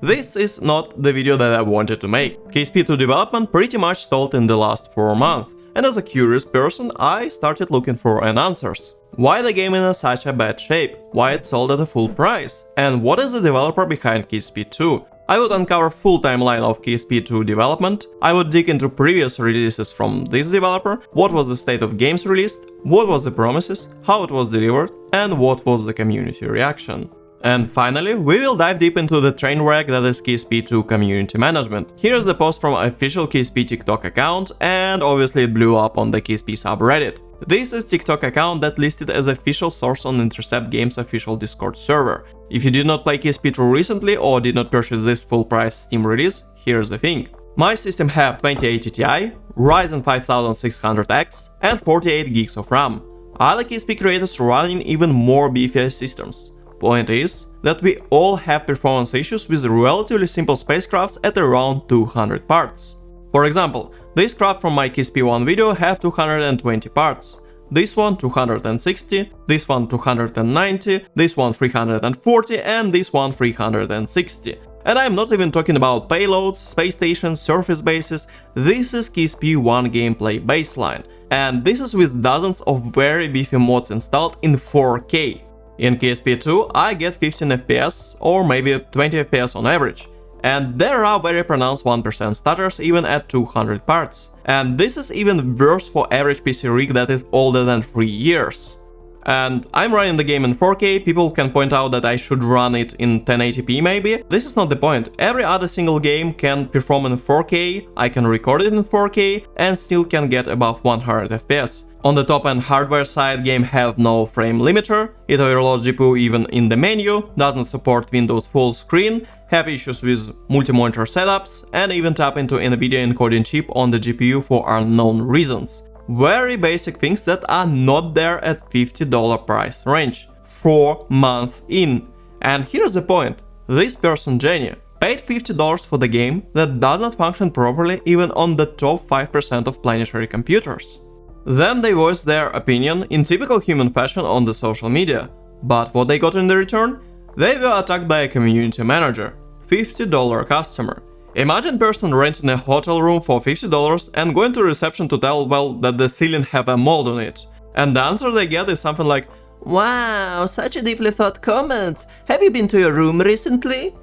This is not the video that I wanted to make. KSP2 development pretty much stalled in the last 4 months, and as a curious person, I started looking for answers. Why the game in such a bad shape? Why it sold at a full price? And what is the developer behind KSP2? I would uncover full timeline of KSP2 development, I would dig into previous releases from this developer, what was the state of games released, what was the promises, how it was delivered, and what was the community reaction. And finally, we will dive deep into the train wreck that is KSP2 community management. Here's the post from official KSP TikTok account, and obviously it blew up on the KSP subreddit. This is TikTok account that listed as official source on Intercept Games official Discord server. If you did not play KSP2 recently or did not purchase this full price Steam release, here's the thing. My system have 2080 Ti, Ryzen 5600X and 48 gigs of RAM. Other KSP creators running even more beefier systems. Point is that we all have performance issues with relatively simple spacecrafts at around 200 parts. For example, this craft from my KSP1 video have 220 parts, this one 260, this one 290, this one 340 and this one 360. And I'm not even talking about payloads, space stations, surface bases, this is KSP1 gameplay baseline. And this is with dozens of very beefy mods installed in 4K. In KSP2, I get 15 FPS or maybe 20 FPS on average. And there are very pronounced 1% stutters even at 200 parts. And this is even worse for average PC rig that is older than 3 years. And I'm running the game in 4K, people can point out that I should run it in 1080p maybe. This is not the point, every other single game can perform in 4K, I can record it in 4K and still can get above 100 FPS. On the top-end hardware side, game have no frame limiter, it overloads GPU even in the menu, doesn't support Windows full screen, have issues with multi-monitor setups, and even tap into NVIDIA encoding chip on the GPU for unknown reasons. Very basic things that are not there at $50 price range, 4 months in. And here's the point, this person Jenny paid $50 for the game that does not function properly even on the top 5% of planetary computers. Then they voiced their opinion in typical human fashion on the social media. But what they got in the return? They were attacked by a community manager, $50 customer. Imagine person renting a hotel room for $50 and going to reception to tell, well, that the ceiling have a mold on it. And the answer they get is something like, "Wow, such a deeply thought comment. Have you been to your room recently?"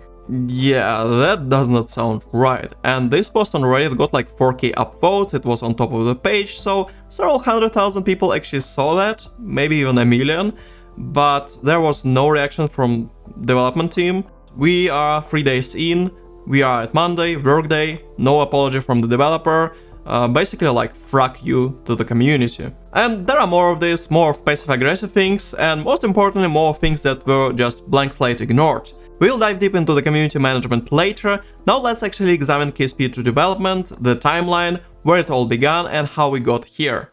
Yeah, that does not sound right. And this post on Reddit got like 4K upvotes, it was on top of the page, so several 100,000 people actually saw that, maybe even a million, but there was no reaction from development team. We are 3 days in, we are at Monday, workday, no apology from the developer, basically like fuck you to the community. And there are more of this, more of passive-aggressive things, and most importantly more things that were just blank slate ignored. We'll dive deep into the community management later, now let's actually examine KSP2 development, the timeline, where it all began and how we got here.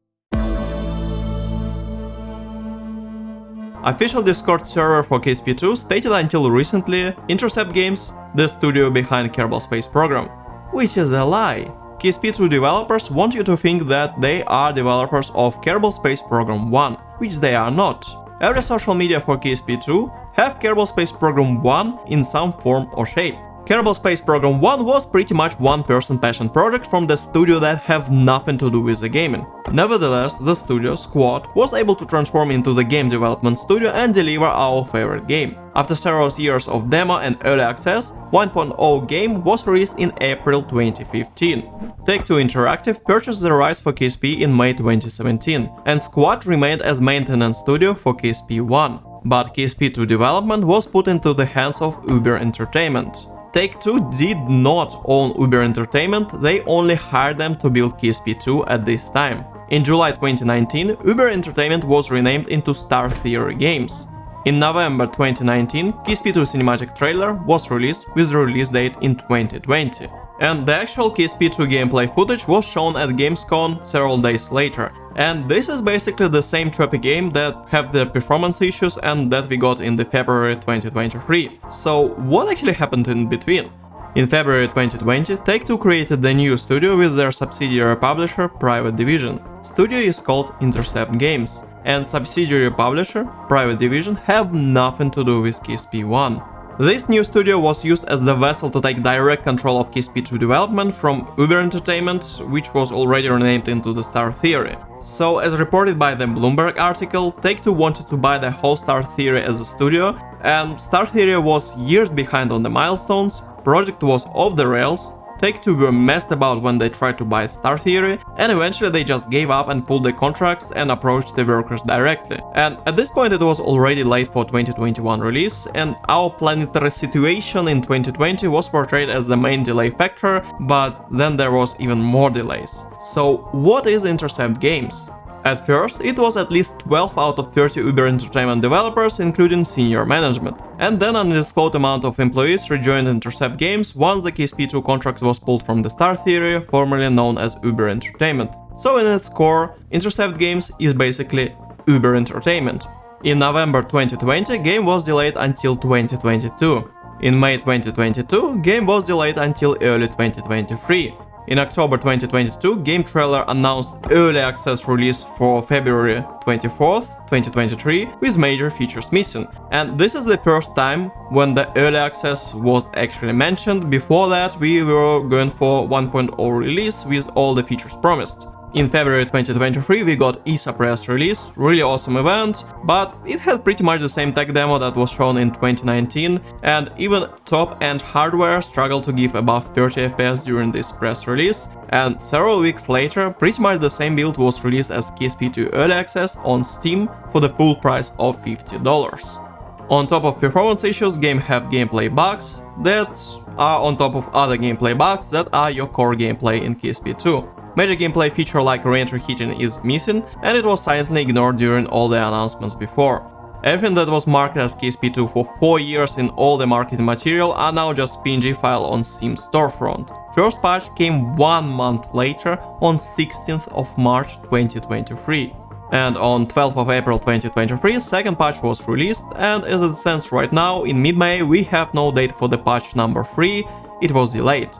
Official Discord server for KSP2 stated until recently Intercept Games, the studio behind Kerbal Space Program, which is a lie. KSP2 developers want you to think that they are developers of Kerbal Space Program 1, which they are not. Every social media for KSP2 have Kerbal Space Program 1 in some form or shape. Kerbal Space Program 1 was pretty much one-person passion project from the studio that have nothing to do with the gaming. Nevertheless, the studio, Squad, was able to transform into the game development studio and deliver our favorite game. After several years of demo and early access, 1.0 game was released in April 2015. Take-Two Interactive purchased the rights for KSP in May 2017, and Squad remained as maintenance studio for KSP1. But KSP2 development was put into the hands of Uber Entertainment. Take-Two did not own Uber Entertainment, they only hired them to build KSP2 at this time. In July 2019, Uber Entertainment was renamed into Star Theory Games. In November 2019, KSP2 cinematic trailer was released with release date in 2020. And the actual KSP2 gameplay footage was shown at Gamescom several days later. And this is basically the same trophy game that have the performance issues and that we got in the February 2023. So what actually happened in between? In February 2020, Take-Two created the new studio with their subsidiary publisher Private Division. Studio is called Intercept Games, and subsidiary publisher Private Division have nothing to do with KSP1. This new studio was used as the vessel to take direct control of KSP2 development from Uber Entertainment, which was already renamed into the Star Theory. So, as reported by the Bloomberg article, Take-Two wanted to buy the whole Star Theory as a studio, and Star Theory was years behind on the milestones, project was off the rails, Take-Two were messed about when they tried to buy Star Theory, and eventually they just gave up and pulled the contracts and approached the workers directly. And at this point it was already late for 2021 release, and our planetary situation in 2020 was portrayed as the main delay factor, but then there was even more delays. So what is Intercept Games? At first, it was at least 12 out of 30 Uber Entertainment developers, including senior management. And then an undisclosed amount of employees rejoined Intercept Games once the KSP2 contract was pulled from the Star Theory, formerly known as Uber Entertainment. So in its core, Intercept Games is basically Uber Entertainment. In November 2020, game was delayed until 2022. In May 2022, game was delayed until early 2023. In October 2022, game trailer announced early access release for February 24th, 2023, with major features missing. And this is the first time when the early access was actually mentioned. Before that, we were going for 1.0 release with all the features promised. In February 2023 we got ESA press release, really awesome event, but it had pretty much the same tech demo that was shown in 2019, and even top-end hardware struggled to give above 30 FPS during this press release, and several weeks later pretty much the same build was released as KSP2 Early Access on Steam for the full price of $50. On top of performance issues, game have gameplay bugs that are on top of other gameplay bugs that are your core gameplay in KSP2. Major gameplay feature like re-entry hitting is missing, and it was silently ignored during all the announcements before. Everything that was marketed as KSP2 for 4 years in all the marketing material are now just PNG file on Steam storefront. First patch came 1 month later, on 16th of March 2023. And on 12th of April 2023, second patch was released, and as it stands right now, in mid-May, we have no date for the patch number 3, it was delayed.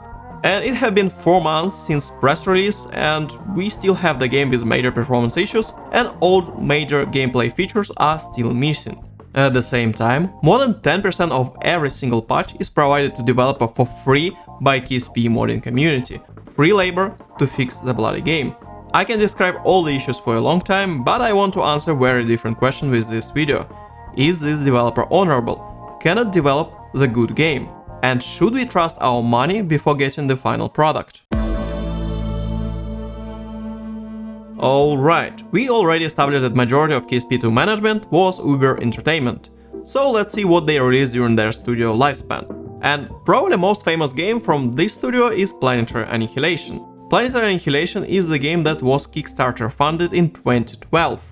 And it had been 4 months since press release, and we still have the game with major performance issues, and all major gameplay features are still missing. At the same time, more than 10% of every single patch is provided to developer for free by KSP modding community. Free labor to fix the bloody game. I can describe all the issues for a long time, but I want to answer a very different question with this video. Is this developer honorable? Can it develop the good game? And should we trust our money before getting the final product? Alright, we already established that majority of KSP2 management was Uber Entertainment. So let's see what they released during their studio lifespan. And probably most famous game from this studio is Planetary Annihilation. Planetary Annihilation is the game that was Kickstarter funded in 2012.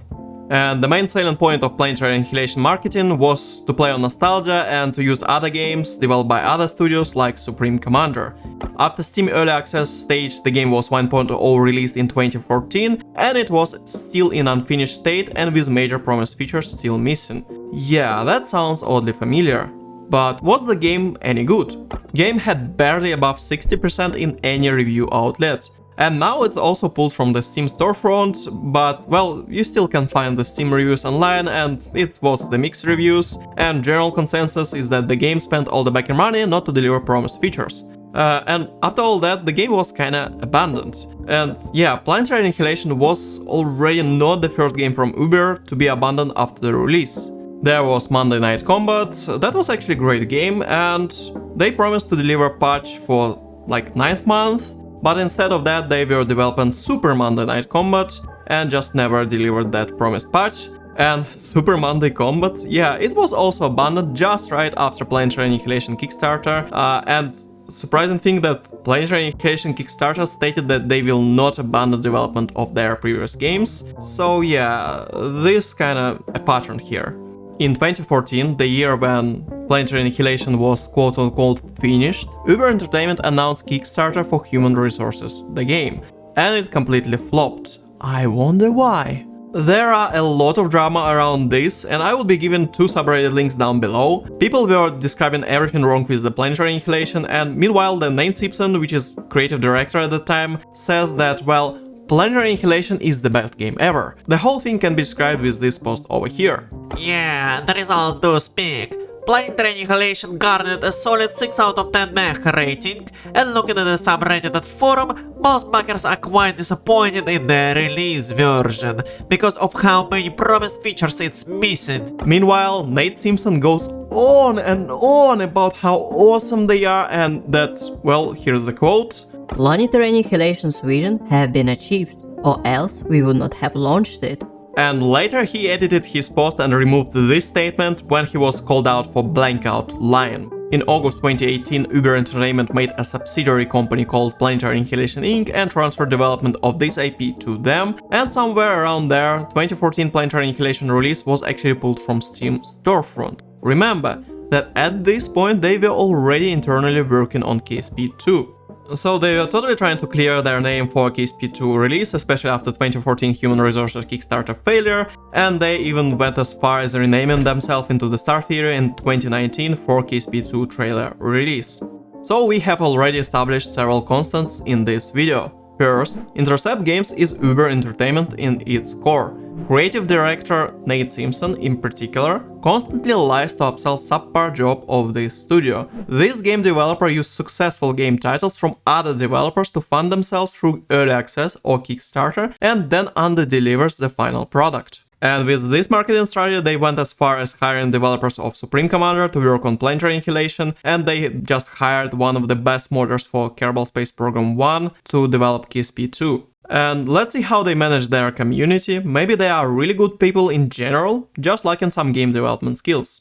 And the main selling point of Planetary Annihilation marketing was to play on nostalgia and to use other games developed by other studios like Supreme Commander. After Steam Early Access stage, the game was 1.0 released in 2014, and it was still in unfinished state and with major promised features still missing. Yeah, that sounds oddly familiar. But was the game any good? Game had barely above 60% in any review outlet. And now it's also pulled from the Steam storefront, but well, you still can find the Steam reviews online, and it was the mixed reviews, and general consensus is that the game spent all the backer money not to deliver promised features. And after all that, the game was kinda abandoned. And yeah, Planetary Annihilation was already not the first game from Uber to be abandoned after the release. There was Monday Night Combat, that was actually a great game, and they promised to deliver patch for like 9th month, but instead of that they were developing Super Monday Night Combat and just never delivered that promised patch. And Super Monday Combat, yeah, it was also abandoned just right after Planetary Annihilation Kickstarter, and surprising thing that Planetary Annihilation Kickstarter stated that they will not abandon development of their previous games, so yeah, this kinda a pattern here. In 2014, the year when Planetary Annihilation was quote-unquote finished, Uber Entertainment announced Kickstarter for Human Resources, the game, and it completely flopped. I wonder why. There are a lot of drama around this, and I will be giving 2 subreddit links down below. People were describing everything wrong with the Planetary Annihilation, and meanwhile the Nate Simpson, which is creative director at the time, says that, well, Planetary Annihilation is the best game ever. The whole thing can be described with this post over here. Yeah, the results do speak. Planetary Annihilation garnered a solid 6 out of 10 meh rating, and looking at the subreddit forum, most backers are quite disappointed in the release version, because of how many promised features it's missing. Meanwhile, Nate Simpson goes on and on about how awesome they are, and that, well, here's a quote. Planetary Annihilation's vision have been achieved, or else we would not have launched it. And later he edited his post and removed this statement when he was called out for blank out lying. In August 2018, Uber Entertainment made a subsidiary company called Planetary Annihilation Inc. and transferred development of this IP to them, and somewhere around there, 2014 Planetary Annihilation release was actually pulled from Steam storefront. Remember that at this point they were already internally working on KSP2. So they were totally trying to clear their name for KSP2 release, especially after 2014 Human Resources Kickstarter failure, and they even went as far as renaming themselves into the Star Theory in 2019 for KSP2 trailer release. So we have already established several constants in this video. First, Intercept Games is Uber Entertainment in its core. Creative director Nate Simpson, in particular, constantly lies to upsell subpar job of this studio. This game developer used successful game titles from other developers to fund themselves through early access or Kickstarter, and then under-delivers the final product. And with this marketing strategy, they went as far as hiring developers of Supreme Commander to work on Planetary Annihilation, and they just hired one of the best modders for Kerbal Space Program 1 to develop KSP2. And let's see how they manage their community. Maybe they are really good people in general, just like in some game development skills.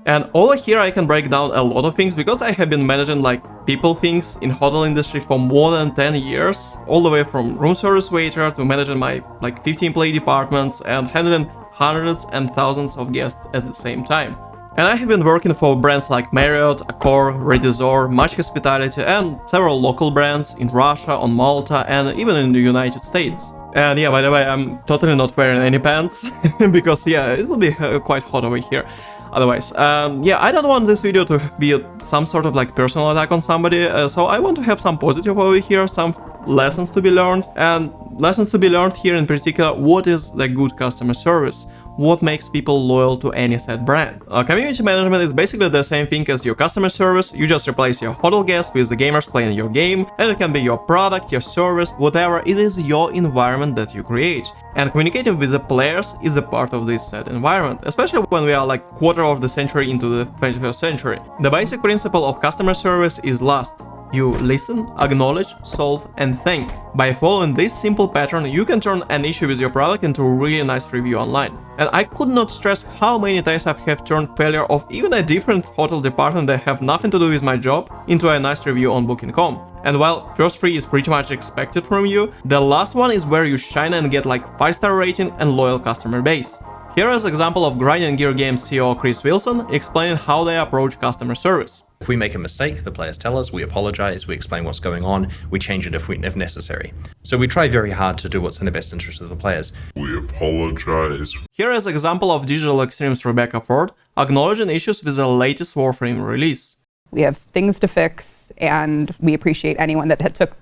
And over here I can break down a lot of things, because I have been managing like people things in hotel industry for more than 10 years, all the way from room service waiter to managing my like 15-employee departments and handling hundreds and thousands of guests at the same time. And I have been working for brands like Marriott, Accor, Redizor, Much Hospitality, and several local brands in Russia, on Malta, and even in the United States. And yeah, by the way, I'm totally not wearing any pants, because yeah, it will be quite hot over here. Otherwise, yeah, I don't want this video to be some sort of like personal attack on somebody, so I want to have some positive over here, some lessons to be learned, and lessons to be learned here in particular, what is the good customer service? What makes people loyal to any said brand? Community management is basically the same thing as your customer service. You just replace your hotel guests with the gamers playing your game, and it can be your product, your service, whatever, it is your environment that you create. And communicating with the players is a part of this said environment, especially when we are like quarter of the century into the 21st century. The basic principle of customer service is last. You listen, acknowledge, solve, and thank. By following this simple pattern, you can turn an issue with your product into a really nice review online. And I could not stress how many times I have turned failure of even a different hotel department that have nothing to do with my job into a nice review on Booking.com. And while first 3 is pretty much expected from you, the last one is where you shine and get like 5-star rating and loyal customer base. Here is an example of Grinding Gear Games CEO Chris Wilson explaining how they approach customer service. If we make a mistake, the players tell us, we apologize, we explain what's going on, we change it if necessary. So we try very hard to do what's in the best interest of the players. We apologize. Here is an example of Digital Extreme's Rebecca Ford acknowledging issues with the latest Warframe release. We have things to fix, and we appreciate anyone that had took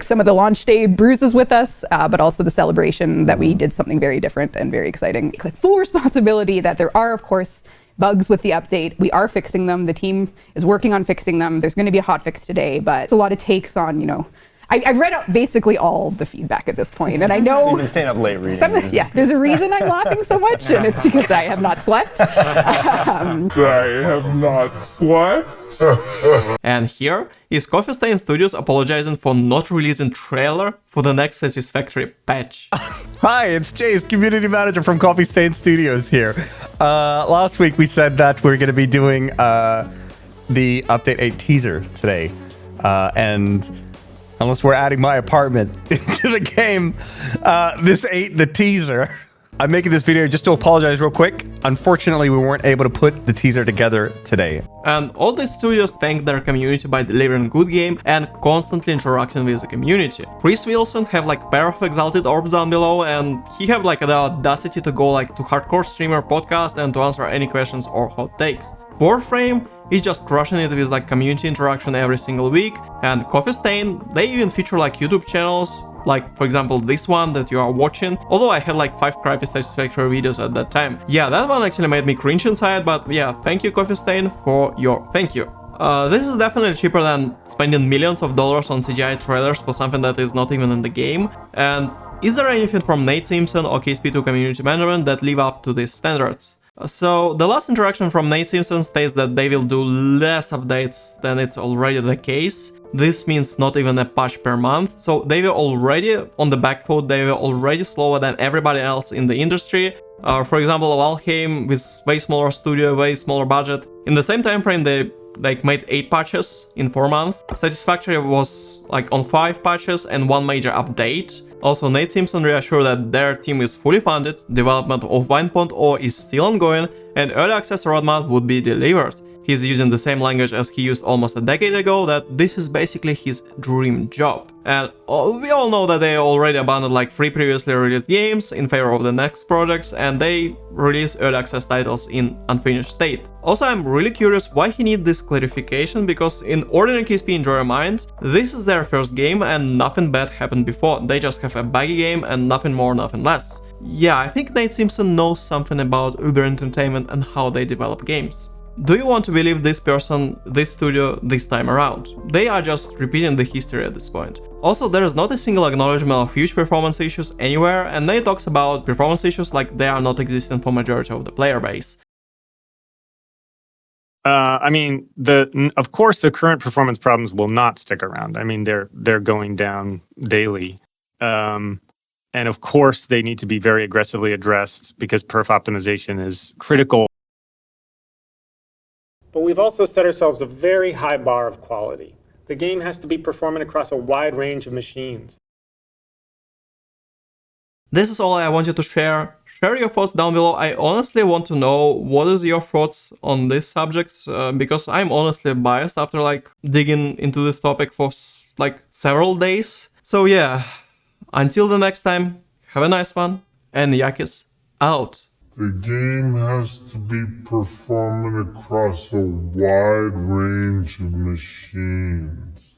some of the launch day bruises with us, but also the celebration that we did something very different and very exciting. Like full responsibility that there are, of course, bugs with the update. We are fixing them. The team is working on fixing them. There's going to be a hot fix today, but it's a lot of takes on, you know, I've read out basically all the feedback at this point, and I know... So you've been staying up late reading. Yeah, there's a reason I'm laughing so much, and it's because I have not slept. I have not slept. And here is Coffee Stain Studios apologizing for not releasing trailer for the next Satisfactory patch. Hi, it's Chase, community manager from Coffee Stain Studios here. Last week we said that we're going to be doing the Update 8 teaser today, and unless we're adding my apartment into the game, this ate the teaser. I'm making this video just to apologize real quick. Unfortunately, we weren't able to put the teaser together today. And all these studios thank their community by delivering good game and constantly interacting with the community. Chris Wilson have like pair of exalted orbs down below, and he have like the audacity to go like to hardcore streamer podcast and to answer any questions or hot takes. Warframe is just crushing it with like community interaction every single week, and Coffee Stain, they even feature like YouTube channels like for example this one that you are watching, although I had like 5 crappy satisfactory videos at that time. Yeah, that one actually made me cringe inside, but yeah, thank you Coffee Stain for your thank you. This is definitely cheaper than spending millions of dollars on CGI trailers for something that is not even in the game. And is there anything from Nate Simpson or KSP2 community management that live up to these standards? So the last interaction from Nate Simpson states that they will do less updates than it's already the case. This means not even a patch per month, so they were already on the back foot, they were already slower than everybody else in the industry. For example, Valheim with way smaller studio, way smaller budget. In the same time frame they made 8 patches in 4 months. Satisfactory was like on 5 patches and 1 major update. Also, Nate Simpson reassured that their team is fully funded, development of 1.0 is still ongoing, and early access roadmap would be delivered. He's using the same language as he used almost a decade ago, that this is basically his dream job. And we all know that they already abandoned like 3 previously released games in favor of the next projects, and they release early access titles in unfinished state. Also, I'm really curious why he needs this clarification, because in ordinary KSP enjoyer mind, this is their first game and nothing bad happened before. They just have a buggy game and nothing more, nothing less. Yeah, I think Nate Simpson knows something about Uber Entertainment and how they develop games. Do you want to believe this person, this studio, this time around? They are just repeating the history at this point. Also, there is not a single acknowledgement of huge performance issues anywhere, and Nate talks about performance issues like they are not existent for majority of the player base. I mean, of course, the current performance problems will not stick around. I mean, they're going down daily, and of course, they need to be very aggressively addressed because perf optimization is critical. But we've also set ourselves a very high bar of quality. The game has to be performing across a wide range of machines. This is all I wanted to share. Share your thoughts down below. I honestly want to know what is your thoughts on this subject, because I'm honestly biased after like digging into this topic for like several days. So yeah, until the next time, have a nice one, and Yakis out. The game has to be performing across a wide range of machines.